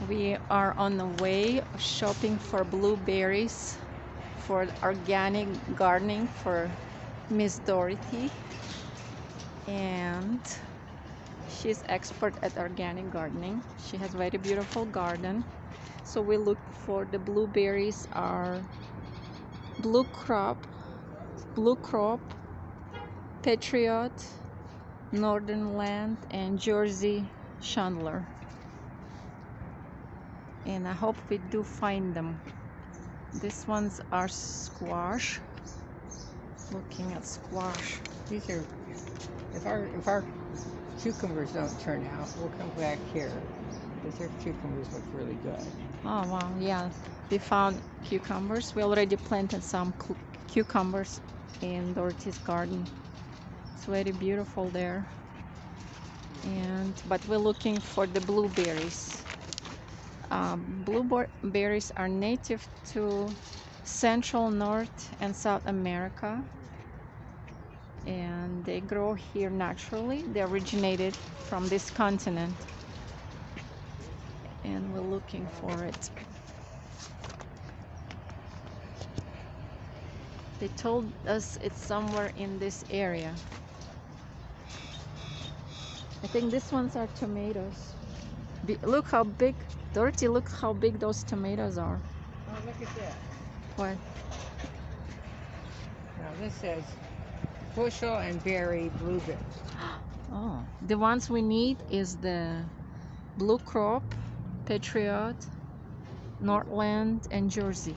We are on the way shopping for blueberries for organic gardening for Miss Dorothy, and she's expert at organic gardening. She has very beautiful garden. So we look for the blueberries are Bluecrop, Patriot, Northland, and Jersey Chandler. And I hope we do find them. These ones are squash. Looking at squash. These are, if our cucumbers don't turn out, we'll come back here because their cucumbers look really good. Oh wow, yeah. We found cucumbers. We already planted some cucumbers in Dorothy's garden. It's very beautiful there. But we're looking for the blueberries. Blueberries are native to Central, North, and South America, and they grow here naturally. They originated from this continent, and we're looking for it. They told us it's somewhere in this area. I think these ones are tomatoes. Look how big, Dorothy, look how big those tomatoes are. Oh, look at that. What? Now this says bushel and berry blueberries. Oh, the ones we need is the Bluecrop, Patriot, Northland, and Jersey.